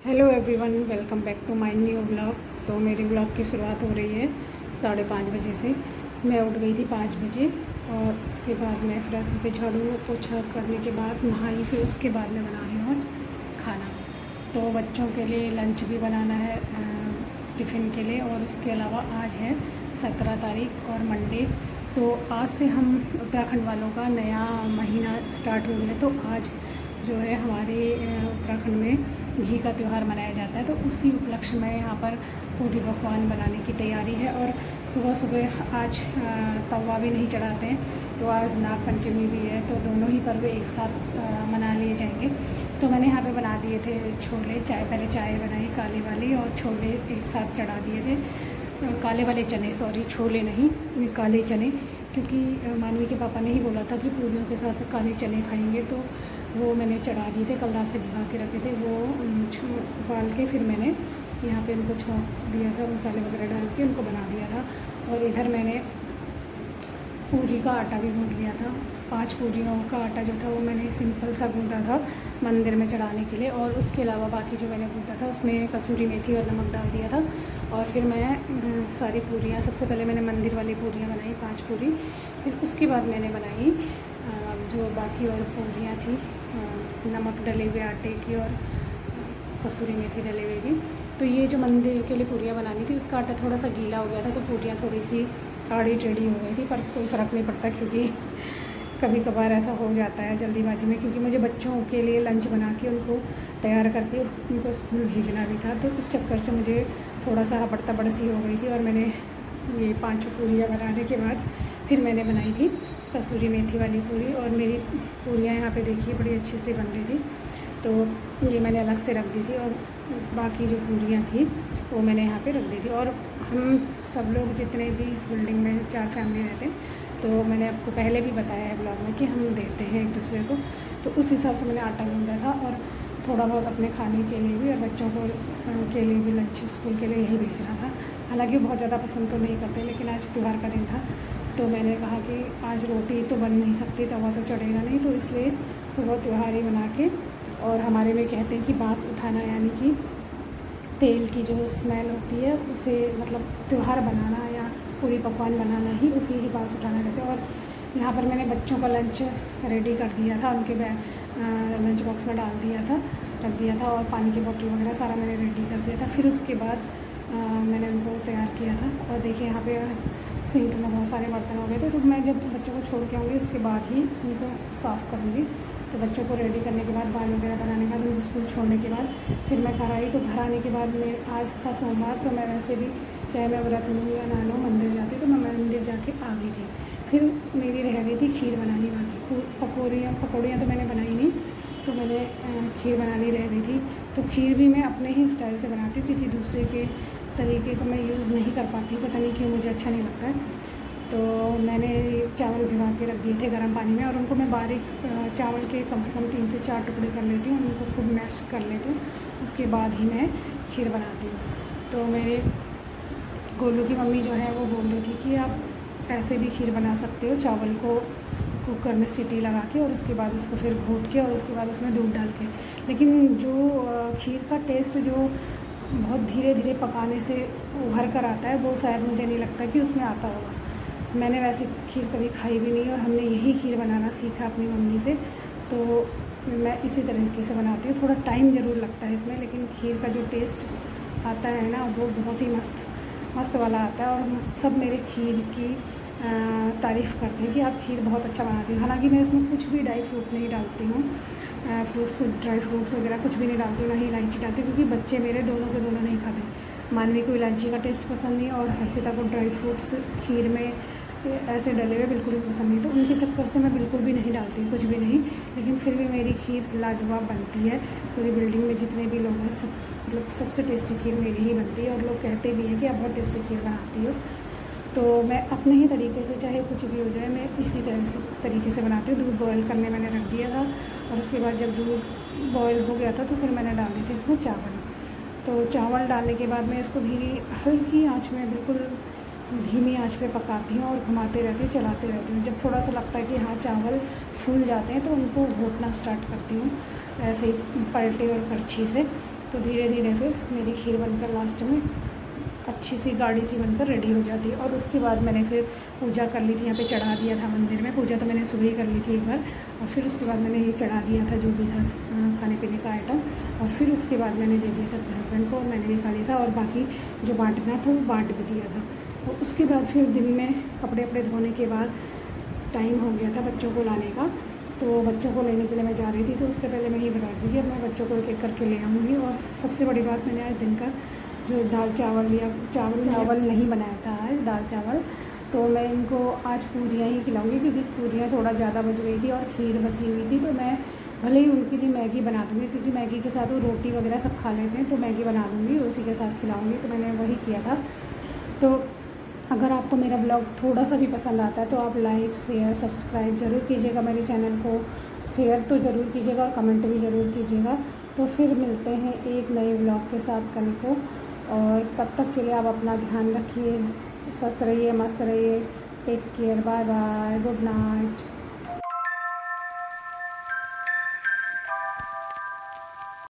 Hello everyone, welcome back to my new vlog. तो मेरे vlog की शुरुआत हो रही है 5:30 बजे से। मैं उठ गई थी 5 बजे और उसके बाद मैं फ्रेश होकर झाड़ू पोछा करने के बाद नहाई, फिर उसके बाद मैं बना रही हूँ खाना। तो बच्चों के लिए लंच भी बनाना है टिफ़िन के लिए, और उसके अलावा आज है 17 तारीख और मंडे। तो आज से हम उत्तराखंड वालों का नया महीना स्टार्ट हो गया। तो आज जो है हमारे उत्तराखंड में घी का त्यौहार मनाया जाता है। तो उसी उपलक्ष्य में यहाँ पर पूरी पकवान बनाने की तैयारी है। और सुबह सुबह आज तवा भी नहीं चढ़ाते हैं, तो आज नाग पंचमी भी है, तो दोनों ही पर्व एक साथ मना लिए जाएंगे। तो मैंने यहाँ पे बना दिए थे छोले, पहले चाय बनाई काली वाली, और छोले एक साथ चढ़ा दिए थे। काले वाले चने, सॉरी छोले नहीं, काले चने, क्योंकि मानवी के पापा ने ही बोला था कि पूरियों के साथ काले चने खाएंगे, तो वो मैंने चढ़ा दिए थे। कल रात से भिगा के रखे थे, वो उबाल के फिर मैंने यहाँ पे उनको छोंक दिया था, मसाले वगैरह डाल के उनको बना दिया था। और इधर मैंने पूरी का आटा भी गूँथ लिया था। 5 पूरियों का आटा जो था वो मैंने सिंपल सा गूँथा था मंदिर में चढ़ाने के लिए, और उसके अलावा बाकी जो मैंने गूँथा था उसमें कसूरी मेथी और नमक डाल दिया था। और फिर मैं सारी पूरियाँ, सबसे पहले मैंने मंदिर वाली पूरियाँ बनाई 5 पूरी, फिर उसके बाद मैंने बनाई जो बाकी और पूरियाँ थी नमक डले हुए आटे की और कसूरी मेथी डले हुए की। तो ये जो मंदिर के लिए पूरियाँ बनानी थी उसका आटा थोड़ा सा गीला हो गया था, तो पूरियाँ थोड़ी सी आड़ी टेढ़ी हो गई थी, पर कोई फ़र्क नहीं पड़ता, क्योंकि कभी कभार ऐसा हो जाता है जल्दीबाजी में। क्योंकि मुझे बच्चों के लिए लंच बना के उनको तैयार करके उनको स्कूल भेजना भी था, तो इस चक्कर से मुझे थोड़ा सा हपड़ तपड़ सी हो गई थी। और मैंने ये 5 पूरियाँ बनाने के बाद फिर मैंने बनाई थी कसूरी मेथी वाली पूरी, और मेरी पूरियाँ यहाँ पे देखिए बड़ी अच्छी से बन रही थी। तो ये मैंने अलग से रख दी थी, और बाकी जो पूरियाँ थी वो मैंने यहाँ पे रख दी थी। और हम सब लोग जितने भी इस बिल्डिंग में 4 फैमिली रहते हैं, तो मैंने आपको पहले भी बताया है ब्लॉग में कि हम देते हैं एक दूसरे को, तो उस हिसाब से मैंने आटा गूँधा था। और थोड़ा बहुत अपने खाने के लिए भी और बच्चों को के लिए भी लंच स्कूल के लिए यही भेजना था। हालांकि वो बहुत ज़्यादा पसंद तो नहीं करते, लेकिन आज त्यौहार का दिन था, तो मैंने कहा कि आज रोटी तो बन नहीं सकती, तवा तो चढ़ेगा नहीं, तो इसलिए सुबह त्यौहार ही बना के। और हमारे में कहते हैं कि बाँस उठाना, यानी कि तेल की जो स्मेल होती है उसे, मतलब त्यौहार बनाना या पूरी पकवान बनाना ही उसी ही बाँस उठाना कहते हैं। और यहाँ पर मैंने बच्चों का लंच रेडी कर दिया था, उनके लंच बॉक्स में डाल दिया था, रख दिया था, और पानी की बोतल वगैरह सारा मैंने रेडी कर दिया था। फिर उसके बाद मैंने उनको तैयार किया था। और देखिए यहाँ पे सिंक में बहुत सारे बर्तन हो गए थे, तो मैं जब बच्चों को छोड़ के आऊँगी उसके बाद ही उनको साफ़ करूँगी। तो बच्चों को रेडी करने के बाद, बाल वगैरह बनाने के बाद, उनको स्कूल छोड़ने के बाद फिर मैं घर आई। तो घर आने के बाद मैं, आज था सोमवार, तो मैं वैसे भी चाहे मैं व्रत लूँ या ना लूँ, मंदिर जाती, तो मैं मंदिर जाके आ गई थी। फिर मेरी रह गई थी खीर बनानी, बाकी पकौड़ियाँ तो मैंने बनाई नहीं, तो मैंने खीर बनानी रह गई थी। तो खीर भी मैं अपने ही स्टाइल से बनाती हूँ, किसी दूसरे के तरीके को मैं यूज़ नहीं कर पाती, पता नहीं क्यों, मुझे अच्छा नहीं लगता है। तो मैंने चावल भिगा के रख दिए थे गर्म पानी में, और उनको मैं बारीक चावल के कम से कम 3 से 4 टुकड़े कर लेती हूँ, उनको खूब मैश कर लेती हूँ, उसके बाद ही मैं खीर बनाती हूँ। तो मेरे गोलू की मम्मी जो है वो बोल रही थी कि आप ऐसे भी खीर बना सकते हो, चावल को कुकर में सीटी लगा के और उसके बाद उसको फिर घोट के और उसके बाद उसमें दूध डाल के। लेकिन जो खीर का टेस्ट जो बहुत धीरे धीरे पकाने से उभर कर आता है, वो शायद मुझे नहीं लगता कि उसमें आता होगा। मैंने वैसे खीर कभी खाई भी नहीं, और हमने यही खीर बनाना सीखा अपनी मम्मी से, तो मैं इसी तरीके से बनाती हूँ। थोड़ा टाइम ज़रूर लगता है इसमें, लेकिन खीर का जो टेस्ट आता है ना, वो बहुत ही मस्त वाला आता है। और सब मेरे खीर की तारीफ़ करते हैं कि आप खीर बहुत अच्छा बनाती हैं। हालांकि मैं इसमें कुछ भी ड्राई फ्रूट नहीं डालती हूँ, ड्राई फ्रूट्स वगैरह कुछ भी नहीं डालती हूँ, ना ही इलायची डालती हूँ, क्योंकि बच्चे मेरे दोनों के दोनों नहीं खाते। मानवी को इलायची का टेस्ट पसंद नहीं, और हर्षिता को ड्राई फ्रूट्स खीर में ऐसे डले हुए बिल्कुल भी पसंद नहीं, तो उनके चक्कर से मैं बिल्कुल भी नहीं डालती, कुछ भी नहीं। लेकिन फिर भी मेरी खीर लाजवाब बनती है। पूरी बिल्डिंग में जितने भी लोग हैं, मतलब सबसे टेस्टी खीर मेरी ही बनती है, और लोग कहते भी हैं कि आप बहुत टेस्टी खीर बनाती हो। तो मैं अपने ही तरीके से, चाहे कुछ भी हो जाए, मैं इसी तरीके से बनाती हूँ। दूध बॉयल करने मैंने रख दिया था, और उसके बाद जब दूध बॉयल हो गया था तो फिर मैंने डाल दिए थे इसमें चावल। तो चावल डालने के बाद मैं इसको हल्की आँच में, बिल्कुल धीमी आंच पे पकाती हूँ, और घुमाते रहती हूँ, चलाते रहती हूँ। जब थोड़ा सा लगता है कि हाँ चावल फूल जाते हैं, तो उनको घोटना स्टार्ट करती हूँ, ऐसे ही पलटे और करछी से। तो धीरे धीरे फिर मेरी खीर बनकर लास्ट में अच्छी सी गाढ़ी सी बनकर रेडी हो जाती है। और उसके बाद मैंने फिर पूजा कर ली थी, यहाँ पे चढ़ा दिया था मंदिर में। पूजा तो मैंने सुबह ही कर ली थी एक बार, और फिर उसके बाद मैंने ये चढ़ा दिया था जो भी था खाने पीने का आइटम। और फिर उसके बाद मैंने दे दिया था अपने हस्बैंड को, और मैंने भी खा लिया था, और बाकी जो बांटना था वो बांट भी दिया था। और उसके बाद फिर दिन में कपड़े वपड़े धोने के बाद टाइम हो गया था बच्चों को लाने का। तो बच्चों को लेने के लिए मैं जा रही थी, तो उससे पहले मैं ये बता रही थी कि अब मैं बच्चों को एक एक करके ले आऊँगी। और सबसे बड़ी बात, मैंने आज दिन का जो दाल चावल या चावल नहीं बनाया था आज, दाल चावल। तो मैं इनको आज पूरियाँ ही खिलाऊँगी, क्योंकि पूरियाँ थोड़ा ज़्यादा बच गई थी और खीर बची हुई थी। तो मैं भले ही उनके लिए मैगी बना दूँगी, क्योंकि मैगी के साथ वो रोटी वगैरह सब खा लेते हैं, तो मैगी बना दूँगी उसी के साथ खिलाऊँगी। तो मैंने वही किया था। तो अगर आपको मेरा व्लॉग थोड़ा सा भी पसंद आता है तो आप लाइक शेयर सब्सक्राइब ज़रूर कीजिएगा, मेरे चैनल को शेयर तो ज़रूर कीजिएगा और कमेंट भी ज़रूर कीजिएगा। तो फिर मिलते हैं एक नए व्लॉग के साथ कल को, और तब तक के लिए आप अपना ध्यान रखिए, स्वस्थ रहिए, मस्त रहिए, take care, bye bye, good night.